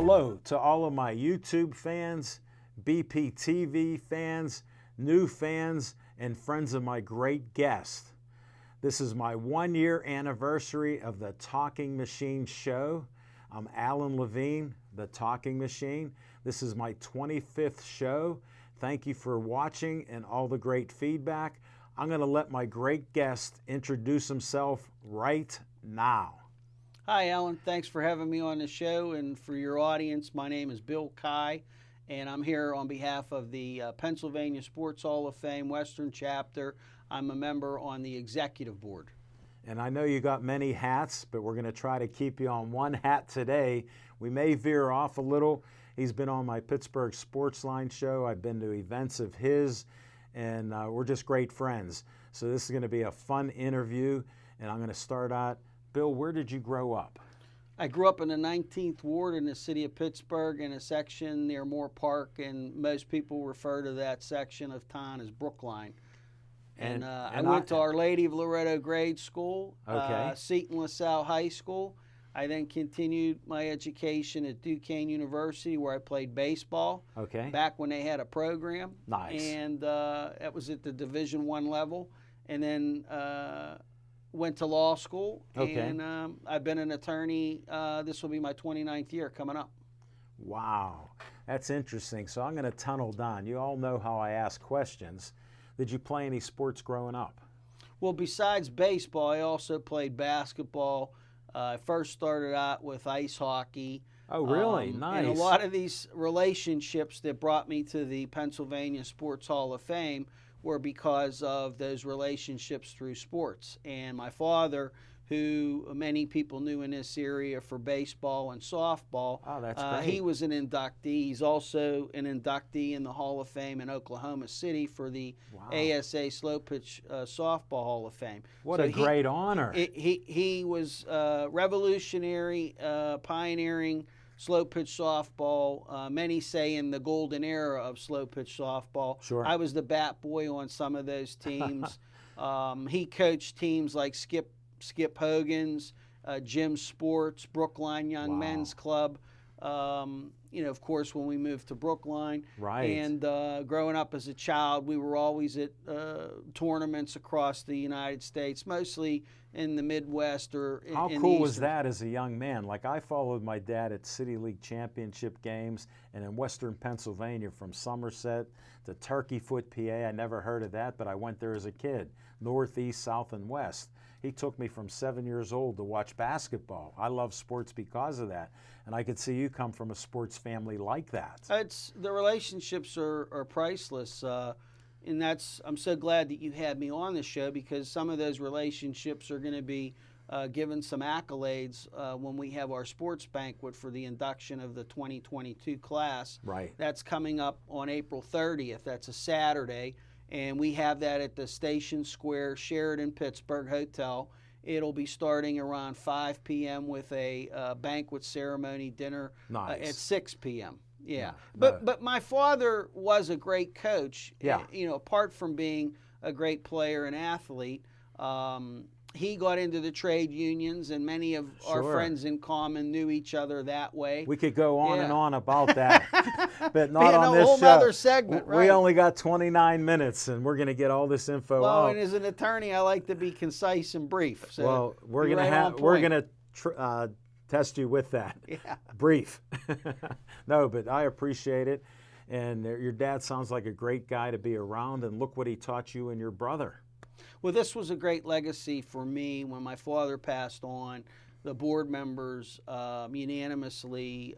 Hello to all of my YouTube fans, BPTV fans, new fans, and friends of my great guest. This is my 1-year anniversary of the Talking Machine show. I'm Alan Levine, the Talking Machine. This is my 25th show. Thank you for watching and all the great feedback. I'm going to let my great guest introduce himself right now. Hi, Alan. Thanks for having me on the show. And for your audience, my name is Bill Kai, and I'm here on behalf of the Pennsylvania Sports Hall of Fame Western Chapter. I'm a member on the executive board. And I know you got many hats, but we're going to try to keep you on one hat today. We may veer off a little. He's been on my Pittsburgh Sportsline show. I've been to events of his, and we're just great friends. So this is going to be a fun interview, and I'm going to start out. Bill, where did you grow up? I grew up in the 19th Ward in the city of Pittsburgh in a section near Moore Park, and most people refer to that section of town as Brookline. And I went to Our Lady of Loretto Grade School, Seton LaSalle High School. I then continued my education at Duquesne University, where I played baseball. Okay. Back when they had a program. Nice. And that was at the Division I level. And then went to law school. Okay. And I've been an attorney. This will be my 29th year coming up. Wow. That's interesting. So I'm going to tunnel down. You all know how I ask questions. Did you play any sports growing up? Well, besides baseball, I also played basketball. I first started out with ice hockey. Oh, really? Nice. And a lot of these relationships that brought me to the Pennsylvania Sports Hall of Fame were because of those relationships through sports. And my father, who many people knew in this area for baseball and softball. Oh, that's great. He was an inductee. He's also an inductee in the Hall of Fame in Oklahoma City for the ASA Slow Pitch Softball Hall of Fame. What a great honor. He was revolutionary, pioneering slow pitch softball. Many say in the golden era of slow pitch softball. Sure. I was the bat boy on some of those teams. He coached teams like Skip Hogan's, Jim Sports, Brookline Young Men's Club. Of course, when we moved to Brookline. Right. And growing up as a child, we were always at tournaments across the United States, mostly in the Midwest or in How the cool was Eastern. that as a young man? Like, I followed my dad at City League Championship games and in Western Pennsylvania from Somerset to Turkey Foot, PA. I never heard of that, but I went there as a kid. Northeast, South, and West. He took me from 7 years old to watch basketball. I love sports because of that. And I could see you come from a sports family like that. The relationships are priceless. And I'm so glad that you had me on the show, because some of those relationships are going to be given some accolades when we have our sports banquet for the induction of the 2022 class. Right. That's coming up on April 30th. That's a Saturday. And we have that at the Station Square Sheraton Pittsburgh Hotel. It'll be starting around 5 p.m. with a banquet ceremony dinner at 6 p.m. Yeah. But my father was a great coach. Yeah. Apart from being a great player and athlete, he got into the trade unions, and many of our friends in common knew each other that way. We could go on and on about that, but not Being on this a whole show. Other segment, right? We only got 29 minutes, and we're going to get all this info out. Well, and as an attorney, I like to be concise and brief. So well, we're going to test you with that. Yeah. Brief. No, but I appreciate it. And your dad sounds like a great guy to be around, and look what he taught you and your brother. Well, this was a great legacy for me. When my father passed on, the board members unanimously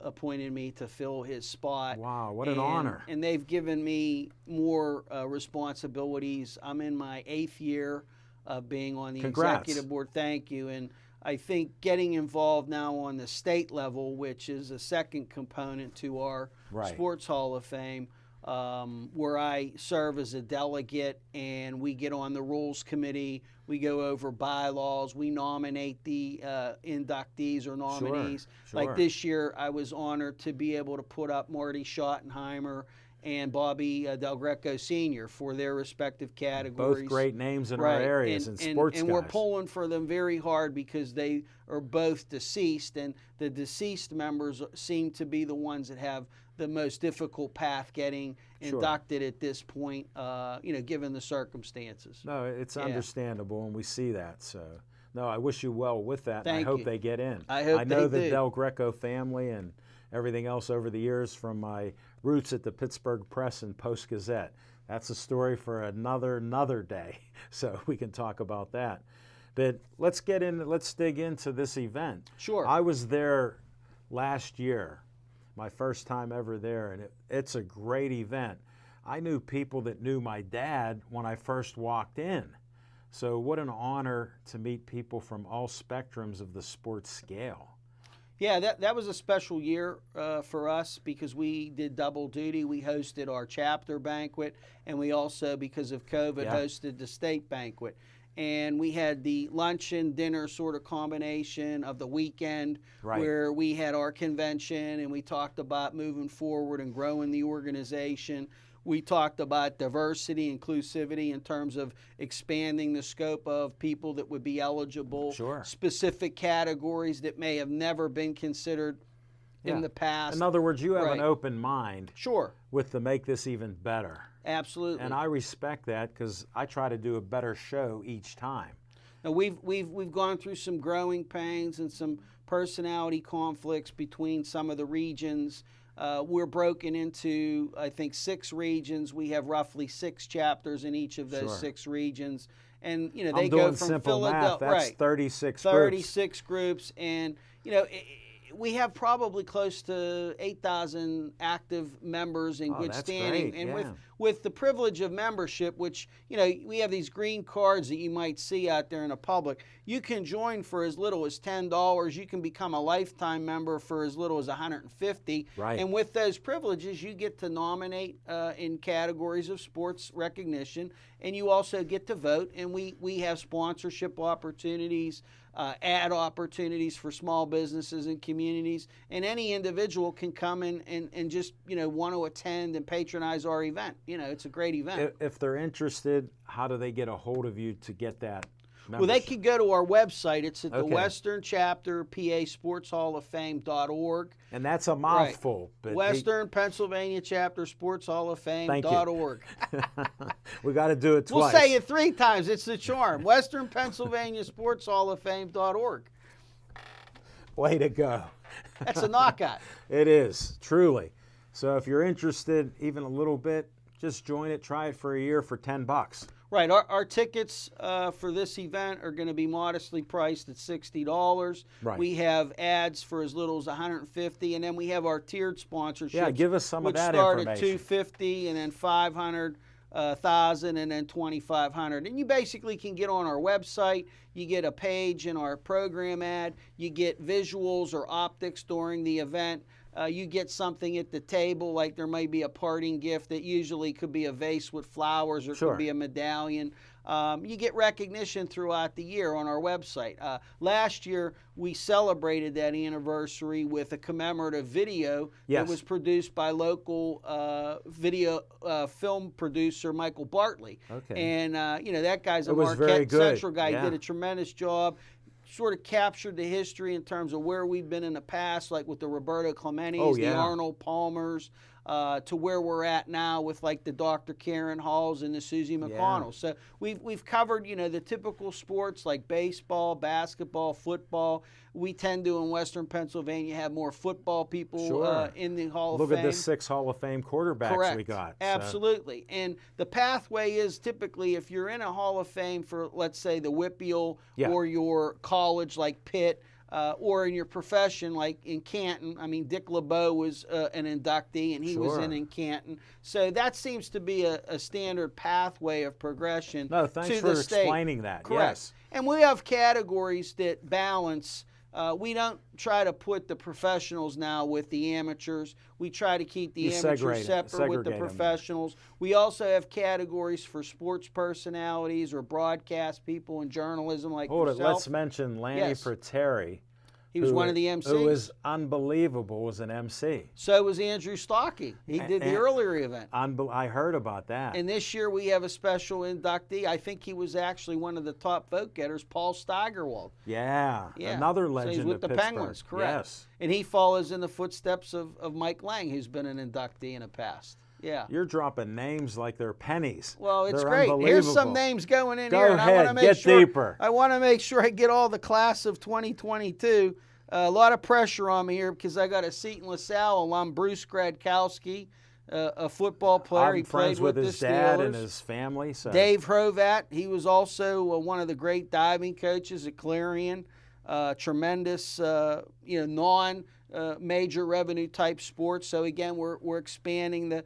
appointed me to fill his spot. Wow, what an honor. And they've given me more responsibilities. I'm in my 8th year of being on the executive board. Thank you. And I think getting involved now on the state level, which is a second component to our Sports Hall of Fame, where I serve as a delegate, and we get on the rules committee, we go over bylaws, we nominate the inductees or nominees. Sure. Like this year, I was honored to be able to put up Marty Schottenheimer and Bobby Del Greco Sr. for their respective categories. Both great names in our areas and sports guys. And we're pulling for them very hard because they are both deceased, and the deceased members seem to be the ones that have the most difficult path getting inducted at this point, given the circumstances. No, it's understandable, and we see that. So, no, I wish you well with that. Thank and I hope you. they get in. I hope I know they the do. Del Greco family and everything else over the years from my roots at the Pittsburgh Press and Post-Gazette. That's a story for another day, so we can talk about that. But let's dig into this event. Sure. I was there last year, my first time ever there, and it's a great event. I knew people that knew my dad when I first walked in. So what an honor to meet people from all spectrums of the sports scale. Yeah, that was a special year for us because we did double duty. We hosted our chapter banquet, and we also, because of COVID, hosted the state banquet. And we had the luncheon, dinner sort of combination of the weekend where we had our convention and we talked about moving forward and growing the organization. We talked about diversity, inclusivity in terms of expanding the scope of people that would be eligible, specific categories that may have never been considered in the past. In other words, you have an open mind with to make this even better. Absolutely. And I respect that because I try to do a better show each time. Now we've gone through some growing pains and some personality conflicts between some of the regions. We're broken into, I think, 6 regions. We have roughly 6 chapters in each of those 6 regions. And, they go from Philadelphia. Math. That's 36 groups. 36 groups. And, we have probably close to 8,000 active members in good standing. Great. And with the privilege of membership, which, we have these green cards that you might see out there in the public. You can join for as little as $10. You can become a lifetime member for as little as $150. Right. And with those privileges, you get to nominate in categories of sports recognition, and you also get to vote. And we have sponsorship opportunities, ad opportunities for small businesses and communities, and any individual can come in and just want to attend and patronize our event. It's a great event. If they're interested, how do they get a hold of you to get that membership? Well, they could go to our website. It's at the Western Chapter, PA Sports Hall of Fame.org. And that's a mouthful. But Western Pennsylvania Chapter Sports Hall of Fame.org. We got to do it twice. We'll say it 3 times. It's the charm. Western Pennsylvania Sports Hall of Fame.org. Way to go. That's a knockout. It is, truly. So if you're interested even a little bit, just join it. Try it for a year for $10. Right. Our tickets for this event are going to be modestly priced at $60. Right. We have ads for as little as $150, and then we have our tiered sponsorships. Yeah, give us some of that information. Which start at $250, and then $500, $1,000, and then $2,500. And you basically can get on our website. You get a page in our program ad. You get visuals or optics during the event. You get something at the table, like there may be a parting gift that usually could be a vase with flowers or could be a medallion. You get recognition throughout the year on our website. Last year, we celebrated that anniversary with a commemorative video that was produced by local video film producer Michael Bartley. Okay. And, that guy's a Marquette Central guy. He did a tremendous job. Sort of captured the history in terms of where we've been in the past, like with the Roberto Clementis, the Arnold Palmers, to where we're at now with like the Dr. Karen Halls and the Susie McConnell. So we've covered, the typical sports like baseball, basketball, football. We tend to, in Western Pennsylvania, have more football people in the Hall of Fame. Look at the 6 Hall of Fame quarterbacks we got. Absolutely. And the pathway is typically if you're in a Hall of Fame for, let's say, the WPIAL or your college like Pitt, or in your profession like in Canton. I mean, Dick LeBeau was an inductee, and he was in Canton. So that seems to be a standard pathway of progression to the state. No, thanks for explaining that. Correct. Yes. And we have categories that balance. We don't try to put the professionals now with the amateurs. We try to keep the amateurs separate with the professionals. We also have categories for sports personalities or broadcast people in journalism like yourself. Let's mention Lanny Fratteri, He was one of the MCs. Who was unbelievable as an MC. So was Andrew Stockey. He did the earlier event. I heard about that. And this year we have a special inductee. I think he was actually one of the top vote getters, Paul Steigerwald. Yeah. Another legend so he's with of the Pittsburgh. Penguins, correct. Yes. And he follows in the footsteps of Mike Lang, who's been an inductee in the past. Yeah. You're dropping names like they're pennies. Well, it's they're great. Here's some names going in here. Go ahead, get deeper. I want to make sure I get all the class of 2022. A lot of pressure on me here because I got a Seton LaSalle alum, Bruce Gradkowski, a football player. He friends with his dad and his family. So. Dave Hrovat, he was also one of the great diving coaches at Clarion. Tremendous, non-major revenue type sports. So again, we're expanding the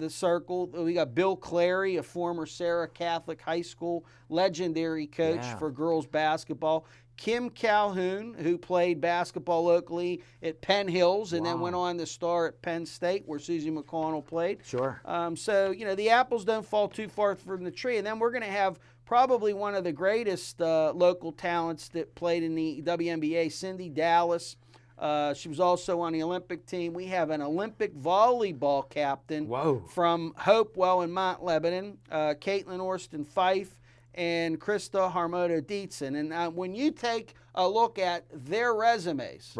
circle. We got Bill Clary, a former Sarah Catholic High School legendary coach for girls basketball. Kim Calhoun, who played basketball locally at Penn Hills and then went on to star at Penn State, where Susie McConnell played. Sure. So, the apples don't fall too far from the tree. And then we're going to have probably one of the greatest local talents that played in the WNBA, Cindy Dallas. She was also on the Olympic team. We have an Olympic volleyball captain from Hopewell in Mount Lebanon, Caitlin Orsten Fife, and Krista Harmoto Dietzen. And when you take a look at their resumes,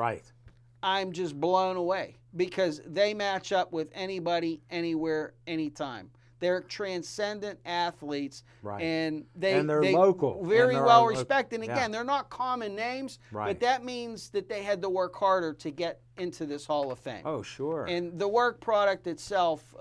I'm just blown away because they match up with anybody, anywhere, anytime. They're transcendent athletes, and they're local, very well respected. And again, they're not common names, but that means that they had to work harder to get into this Hall of Fame. Oh, sure. And the work product itself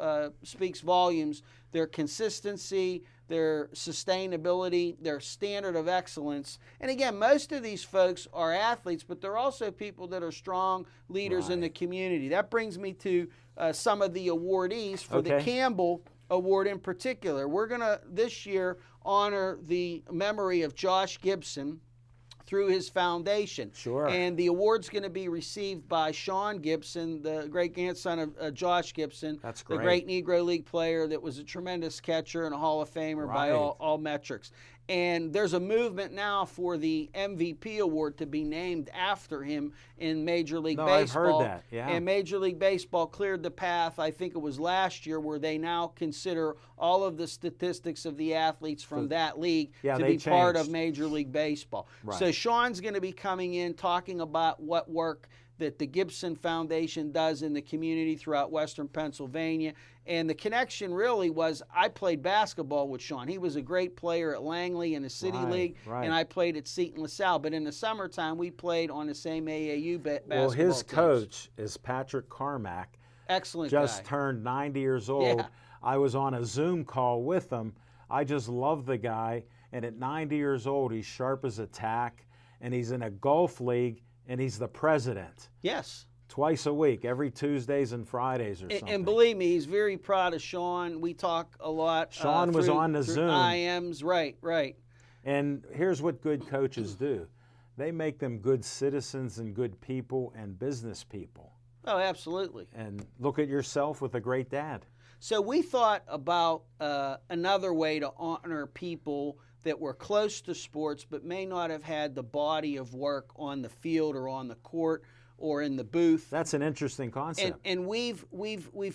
speaks volumes. Their consistency, their sustainability, their standard of excellence. And again, most of these folks are athletes, but they're also people that are strong leaders in the community. That brings me to some of the awardees for the Campbell Award in particular. We're going to, this year, honor the memory of Josh Gibson through his foundation. Sure. And the award's going to be received by Sean Gibson, the great-grandson of Josh Gibson. That's great. The great Negro League player that was a tremendous catcher and a Hall of Famer by all metrics. And there's a movement now for the MVP award to be named after him in Major League Baseball. I've heard that, And Major League Baseball cleared the path, I think it was last year, where they now consider all of the statistics of the athletes from that league to be part of Major League Baseball. So Sean's going to be coming in talking about what work that the Gibson Foundation does in the community throughout Western Pennsylvania. And the connection really was I played basketball with Sean. He was a great player at Langley in the City League, and I played at Seton LaSalle. But in the summertime, we played on the same AAU basketball Well, his teams. coach is Patrick Carmack. Excellent Just guy. turned 90 years old. Yeah. I was on a Zoom call with him. I just love the guy. And at 90 years old, he's sharp as a tack, and he's in a golf league, and he's the president. Yes. Twice a week, every Tuesdays and Fridays or something. And believe me, he's very proud of Sean. We talk a lot. Sean was on the Zoom. IMs, right. And here's what good coaches do. They make them good citizens and good people and business people. Oh, absolutely. And look at yourself with a great dad. So we thought about another way to honor people that were close to sports but may not have had the body of work on the field or on the court or in the booth. That's an interesting concept. And we've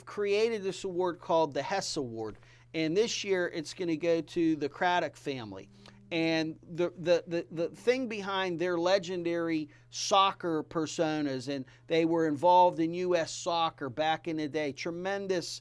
created this award called the Hess Award. And this year it's going to go to the Craddock family. And the thing behind their legendary soccer personas, and they were involved in U.S. soccer back in the day, tremendous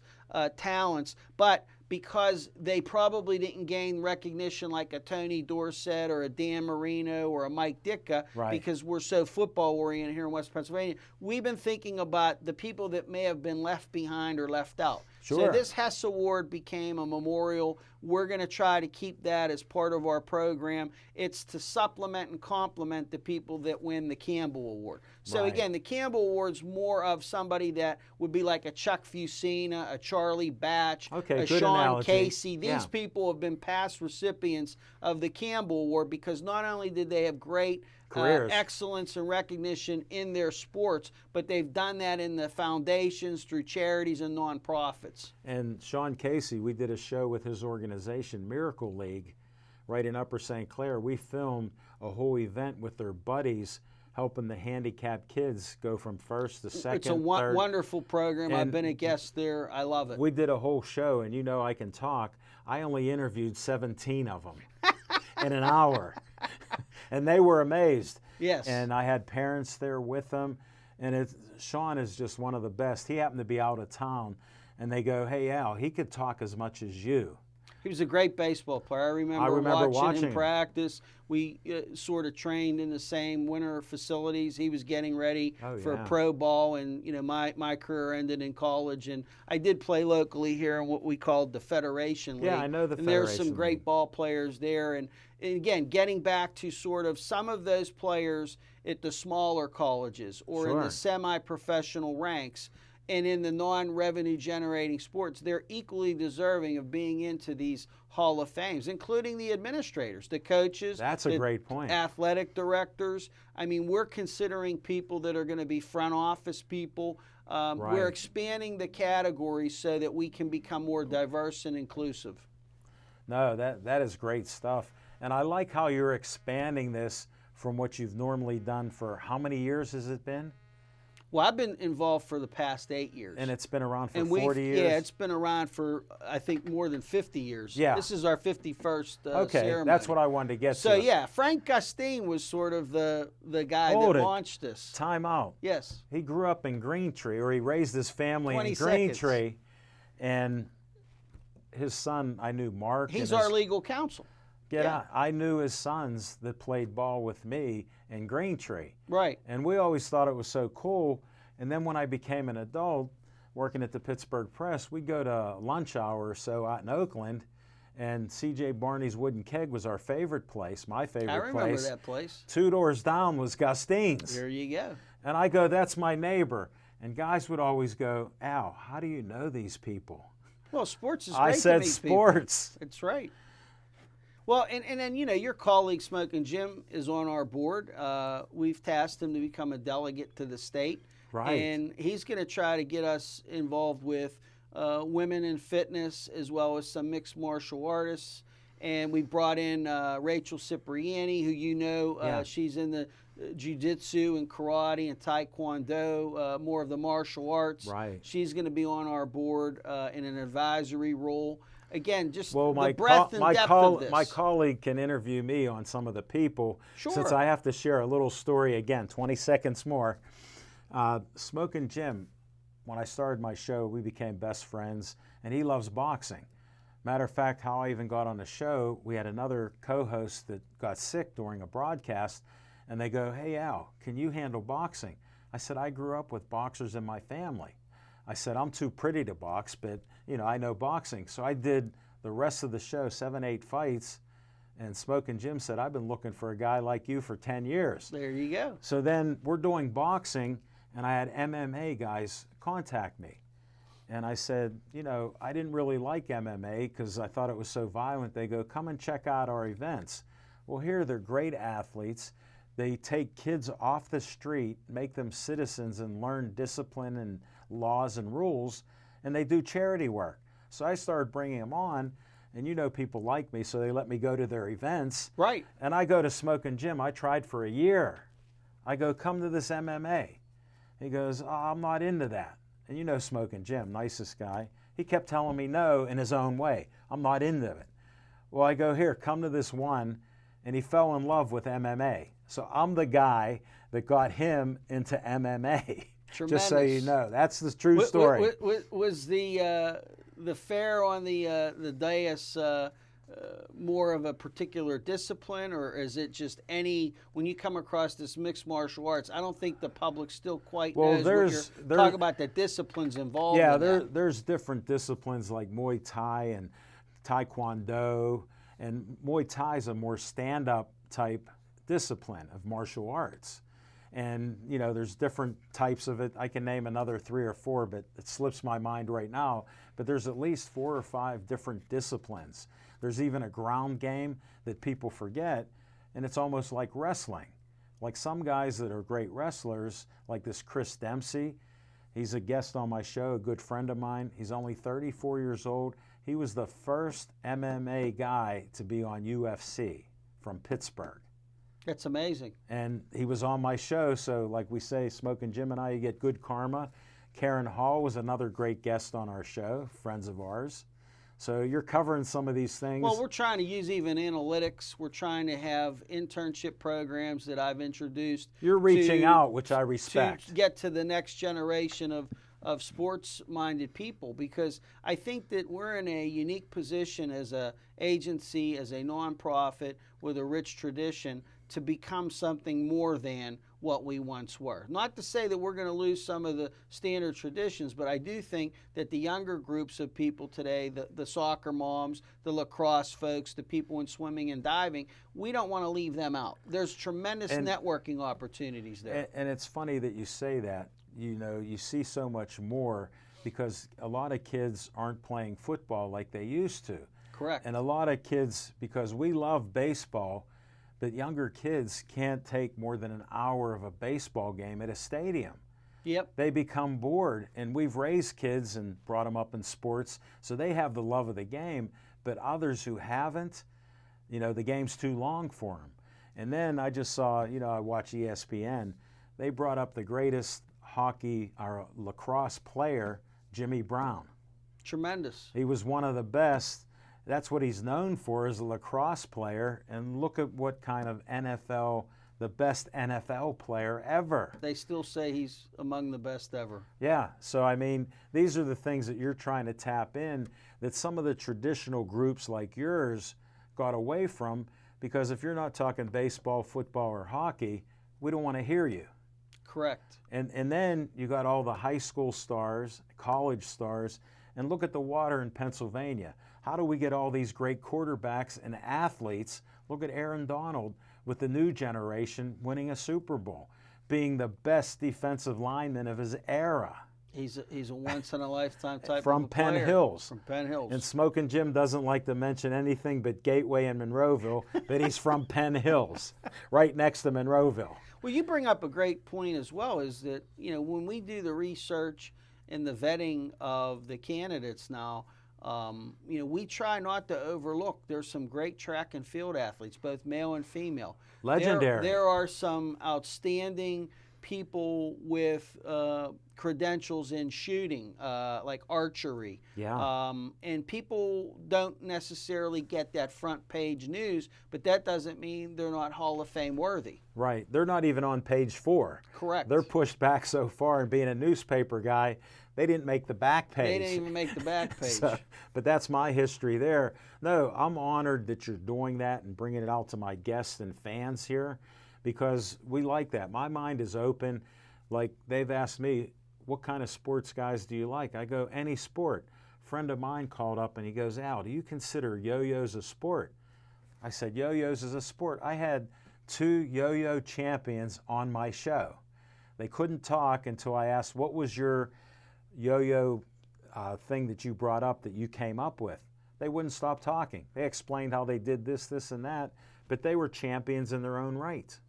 talents, but because they probably didn't gain recognition like a Tony Dorsett or a Dan Marino or a Mike Ditka, because we're so football oriented here in West Pennsylvania, we've been thinking about the people that may have been left behind or left out. Sure. So this Hess Award became a memorial. We're going to try to keep that as part of our program. It's to supplement and complement the people that win the Campbell Award. So again, the Campbell Award's more of somebody that would be like a Chuck Fusina, a Charlie Batch, a Sean Casey. These people have been past recipients of the Campbell Award because not only did they have great excellence and recognition in their sports, but they've done that in the foundations, through charities and nonprofits. And Sean Casey, we did a show with his organization, Miracle League, right in Upper St. Clair. We filmed a whole event with their buddies helping the handicapped kids go from first to second, It's a third. wonderful program. And I've been a guest there. I love it. We did a whole show, and you know I can talk. I only interviewed 17 of them in an hour, and they were amazed. Yes. And I had parents there with them, and Sean is just one of the best. He happened to be out of town, and they go, "Hey, Al, he could talk as much as you." He was a great baseball player. I remember watching him practice. We sort of trained in the same winter facilities. He was getting ready for pro ball, and my career ended in college. And I did play locally here in what we called the Federation League. Yeah, I know the and Federation there's some great ball players there. And again, getting back to sort of some of those players at the smaller colleges or in the semi-professional ranks. And in the non-revenue generating sports, they're equally deserving of being into these Hall of Fames, including the administrators, the coaches. That's a great point. Athletic directors. I mean, we're considering people that are going to be front office people. We're expanding the categories so that we can become more diverse and inclusive. No, that is great stuff. And I like how you're expanding this from what you've normally done for how many years has it been? Well, I've been involved for the past 8 years. And it's been around for 40 years? Yeah, it's been around for, I think, more than 50 years. Yeah. This is our 51st okay, ceremony. that's what I wanted to get to. So, yeah, Frank Gustine was sort of the guy that launched this. Time out. Yes. He grew up in Greentree, or he raised his family in 20 Greentree. And his son, I knew Mark. He's our legal counsel. Get out. I knew his sons that played ball with me in Greentree. Right. And we always thought it was so cool. And then when I became an adult, working at the Pittsburgh Press, we'd go to lunch hour or so out in Oakland, and C.J. Barney's Wooden Keg was our favorite place, my favorite place. I remember that place. 2 doors down was Gustine's. There you go. And I go, that's my neighbor. And guys would always go, Al, how do you know these people? Well, sports is great I said to meet sports. People. That's right. Well, and then, your colleague Smokin' Jim is on our board. We've tasked him to become a delegate to the state. Right. And he's going to try to get us involved with women in fitness as well as some mixed martial artists. And we brought in Rachel Cipriani, who she's in the jiu-jitsu and karate and taekwondo, more of the martial arts. Right. She's going to be on our board in an advisory role. Again, just the breadth and depth of this. My colleague can interview me on some of the people. Sure. Since I have to share a little story again, 20 seconds more. Smokin' Jim, when I started my show, we became best friends, and he loves boxing. Matter of fact, how I even got on the show, we had another co-host that got sick during a broadcast, and they go, hey, Al, can you handle boxing? I said, I grew up with boxers in my family. I said, I'm too pretty to box, but, I know boxing. So I did the rest of the show, 7, 8 fights, and Smokin' Jim said, I've been looking for a guy like you for 10 years. There you go. So then we're doing boxing, and I had MMA guys contact me. And I said, I didn't really like MMA because I thought it was so violent. They go, come and check out our events. Well, here they're great athletes. They take kids off the street, make them citizens, and learn discipline and laws and rules, and they do charity work. So I started bringing them on, and people like me, so they let me go to their events. Right. And I go to Smokin' Jim. I tried for a year. I go, come to this MMA. He goes, I'm not into that. And Smokin' Jim, nicest guy. He kept telling me no in his own way. I'm not into it. Well, I go, here, come to this one. And he fell in love with MMA. So I'm the guy that got him into MMA. Tremendous. Just so you know. That's the true story. Was the fair on the dais more of a particular discipline, or is it just when you come across this mixed martial arts, I don't think the public still quite knows what you're talking about, the disciplines involved in that. There's different disciplines like Muay Thai and Taekwondo, and Muay Thai is a more stand-up type discipline of martial arts. And, there's different types of it. I can name another 3 or 4, but it slips my mind right now. But there's at least 4 or 5 different disciplines. There's even a ground game that people forget, and it's almost like wrestling. Like some guys that are great wrestlers, like this Chris Dempsey. He's a guest on my show, a good friend of mine. He's only 34 years old. He was the first MMA guy to be on UFC from Pittsburgh. That's amazing. And he was on my show, so like we say, Smoking Jim and I, you get good karma. Karen Hall was another great guest on our show, friends of ours. So you're covering some of these things. Well, we're trying to use even analytics. We're trying to have internship programs that I've introduced. You're reaching out, which I respect. To get to the next generation of sports-minded people, because I think that we're in a unique position as a agency, as a nonprofit with a rich tradition, to become something more than what we once were. Not to say that we're going to lose some of the standard traditions, but I do think that the younger groups of people today, the soccer moms, the lacrosse folks, the people in swimming and diving, we don't want to leave them out. There's tremendous networking opportunities there. And it's funny that you say that. You know, you see so much more because a lot of kids aren't playing football like they used to. Correct. And a lot of kids, because we love baseball, but younger kids can't take more than an hour of a baseball game at a stadium. Yep. They become bored, and we've raised kids and brought them up in sports, so they have the love of the game, but others who haven't, you know, the game's too long for them. And then I just saw, you know, I watch ESPN, they brought up the greatest hockey or lacrosse player, Jimmy Brown. Tremendous. He was one of the best. That's what he's known for, as a lacrosse player, and look at what kind of NFL, the best NFL player ever. They still say he's among the best ever. Yeah, so I mean, these are the things that you're trying to tap in that some of the traditional groups like yours got away from, because if you're not talking baseball, football, or hockey, we don't want to hear you. Correct. And then you got all the high school stars, college stars, and look at the water in Pennsylvania. How do we get all these great quarterbacks and athletes? Look at Aaron Donald with the new generation winning a Super Bowl, being the best defensive lineman of his era. He's a once-in-a-lifetime type from of a player. Penn Hills. From Penn Hills. And Smoking Jim doesn't like to mention anything but Gateway and Monroeville, but he's from Penn Hills, right next to Monroeville. Well, you bring up a great point as well, is that, you know, when we do the research and the vetting of the candidates now, you know, we try not to overlook. There's some great track and field athletes, both male and female. Legendary. There are some outstanding people with credentials in shooting, like archery. Yeah. And people don't necessarily get that front page news, but that doesn't mean they're not Hall of Fame worthy. Right. They're not even on page 4. Correct. They're pushed back so far, and being a newspaper guy, they didn't make the back page. They didn't even make the back page. But that's my history there. No, I'm honored that you're doing that and bringing it out to my guests and fans here, because we like that. My mind is open. Like, they've asked me, what kind of sports guys do you like? I go, any sport. A friend of mine called up and he goes, Al, do you consider yo-yos a sport? I said, yo-yos is a sport. I had 2 yo-yo champions on my show. They couldn't talk until I asked, what was your yo-yo thing that you brought up that you came up with? They wouldn't stop talking. They explained how they did this, this, and that, but they were champions in their own right.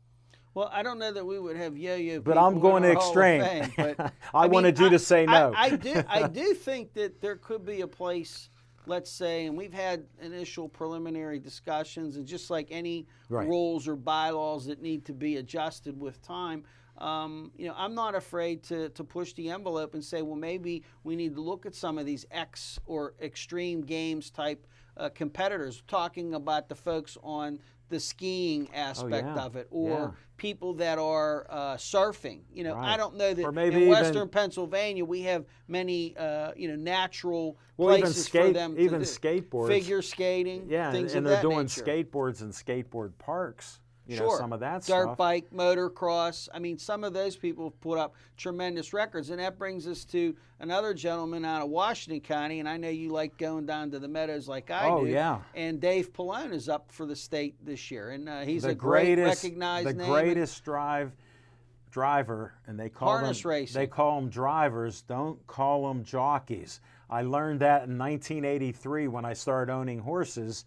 Well, I don't know that we would have yo-yo people. But I'm going to extreme. Fame, but, I wanted you to say no. I do think that there could be a place, let's say, and we've had initial preliminary discussions, and just like any rules or bylaws that need to be adjusted with time, you know, I'm not afraid to push the envelope and say, well, maybe we need to look at some of these X or extreme games type competitors, talking about the folks on the skiing aspect of it, or people that are surfing. You know, I don't know that in Western Pennsylvania we have many, you know, natural places for them to even do. Skateboards. Figure skating, things and of they're that doing nature. skateboards in skateboard parks. You know, some of that Dirt stuff. bike, motocross. I mean, some of those people have put up tremendous records. And that brings us to another gentleman out of Washington County. And I know you like going down to the Meadows like I do. Oh, yeah. And Dave Pallone is up for the state this year. And he's a great recognized name. The greatest driver, and they call harness racing. They call them drivers. Don't call them jockeys. I learned that in 1983 when I started owning horses.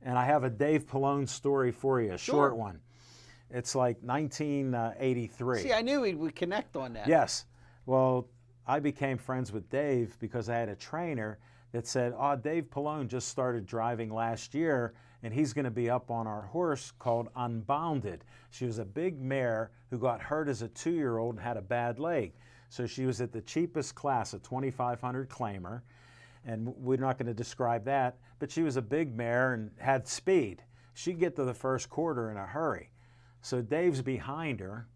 And I have a Dave Pallone story for you, a short one. It's like 1983. See, I knew we would connect on that. Yes. Well, I became friends with Dave because I had a trainer that said, oh, Dave Pallone just started driving last year, and he's going to be up on our horse called Unbounded. She was a big mare who got hurt as a 2-year-old and had a bad leg. So she was at the cheapest class, a 2,500 claimer, and we're not going to describe that, but she was a big mare and had speed. She'd get to the first quarter in a hurry. So Dave's behind her,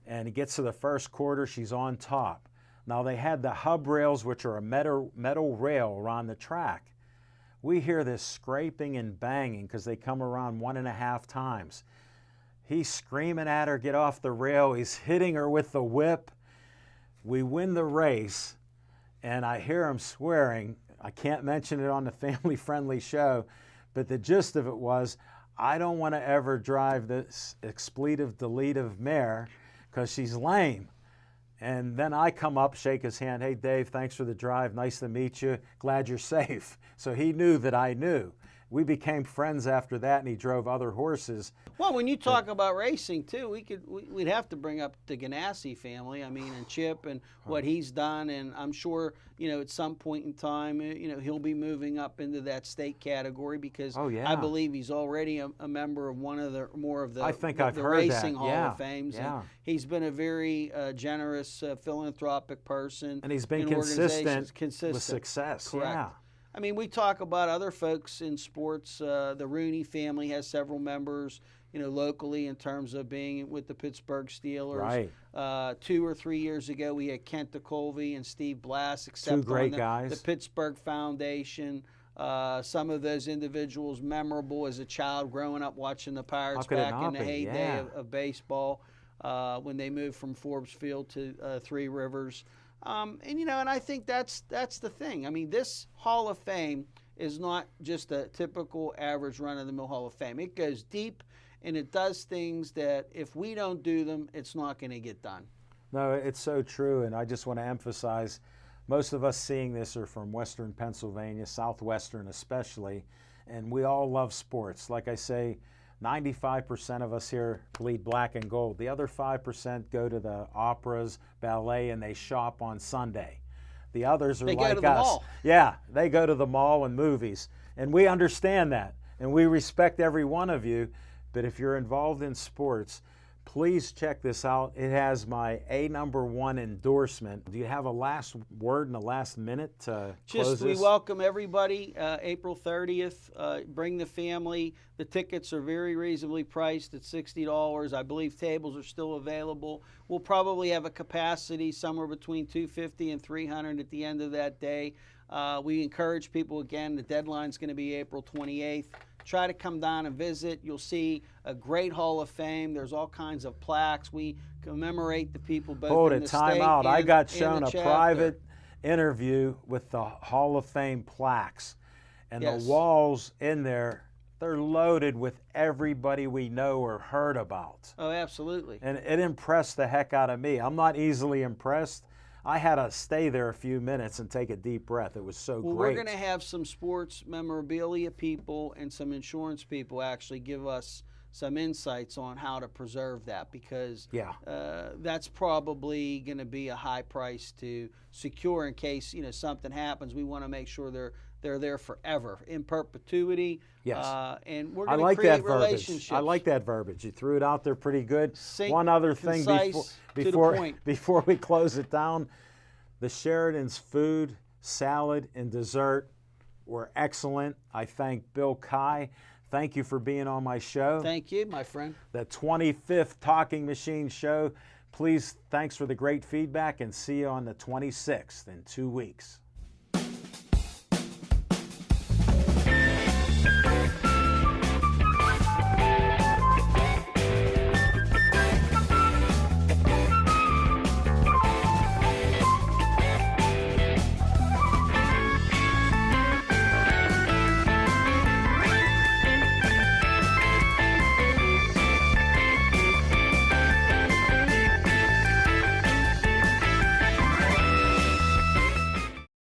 and he gets to the first quarter, she's on top. Now they had the hub rails, which are a metal rail around the track. We hear this scraping and banging because they come around 1.5 times. He's screaming at her, get off the rail. He's hitting her with the whip. We win the race, and I hear him swearing. I can't mention it on the family-friendly show, but the gist of it was, I don't want to ever drive this expletive-deletive mare because she's lame. And then I come up, shake his hand. Hey, Dave, thanks for the drive. Nice to meet you. Glad you're safe. So he knew that I knew. We became friends after that, and he drove other horses. Well, when you talk about racing, too, we'd have to bring up the Ganassi family. I mean, and Chip and what he's done. And I'm sure, at some point in time, he'll be moving up into that state category because I believe he's already a member of one of the more of the, I think the, I've the heard Racing that. Hall Yeah. of Fames. Yeah. And he's been a very generous, philanthropic person. And he's been consistent with success. Correct. Yeah. I mean, we talk about other folks in sports. The Rooney family has several members, locally in terms of being with the Pittsburgh Steelers. Right. 2 or 3 years ago, we had Kent DeColvey and Steve Blass, Two great guys. The Pittsburgh Foundation. Some of those individuals memorable as a child growing up watching the Pirates back in the heyday of baseball when they moved from Forbes Field to Three Rivers. And I think that's the thing. I mean, this Hall of Fame is not just a typical average run-of-the-mill Hall of Fame. It goes deep, and it does things that if we don't do them, it's not going to get done. No, it's so true, and I just want to emphasize, most of us seeing this are from Western Pennsylvania, Southwestern especially, and we all love sports. Like I say, 95% of us here bleed black and gold. The other 5% go to the operas, ballet, and they shop on Sunday. The others are like us. They go to the mall. Yeah, they go to the mall and movies. And we understand that. And we respect every one of you. But if you're involved in sports, please check this out. It has my #1 endorsement. Do you have a last word in the last minute to close this? We welcome everybody April 30th. Bring the family. The tickets are very reasonably priced at $60. I believe tables are still available. We'll probably have a capacity somewhere between 250 and 300 at the end of that day. We encourage people, again, the deadline's going to be April 28th. Try to come down and visit. You'll see a great Hall of Fame. There's all kinds of plaques. We commemorate the people both in the state and time out. I got shown a chapter. Private interview with the Hall of Fame plaques. And the walls in there, they're loaded with everybody we know or heard about. Oh, absolutely. And it impressed the heck out of me. I'm not easily impressed. I had to stay there a few minutes and take a deep breath. It was so great. We're going to have some sports memorabilia people and some insurance people actually give us some insights on how to preserve that because that's probably going to be a high price to secure in case something happens. We want to make sure they're there forever, in perpetuity. Yes. And we're going to create relationships. I like that verbiage. You threw it out there pretty good. One other thing before we close it down. The Sheridan's food, salad, and dessert were excellent. I thank Bill Kai. Thank you for being on my show. Thank you, my friend. The 25th Talking Machine Show. Please, thanks for the great feedback, and see you on the 26th in 2 weeks.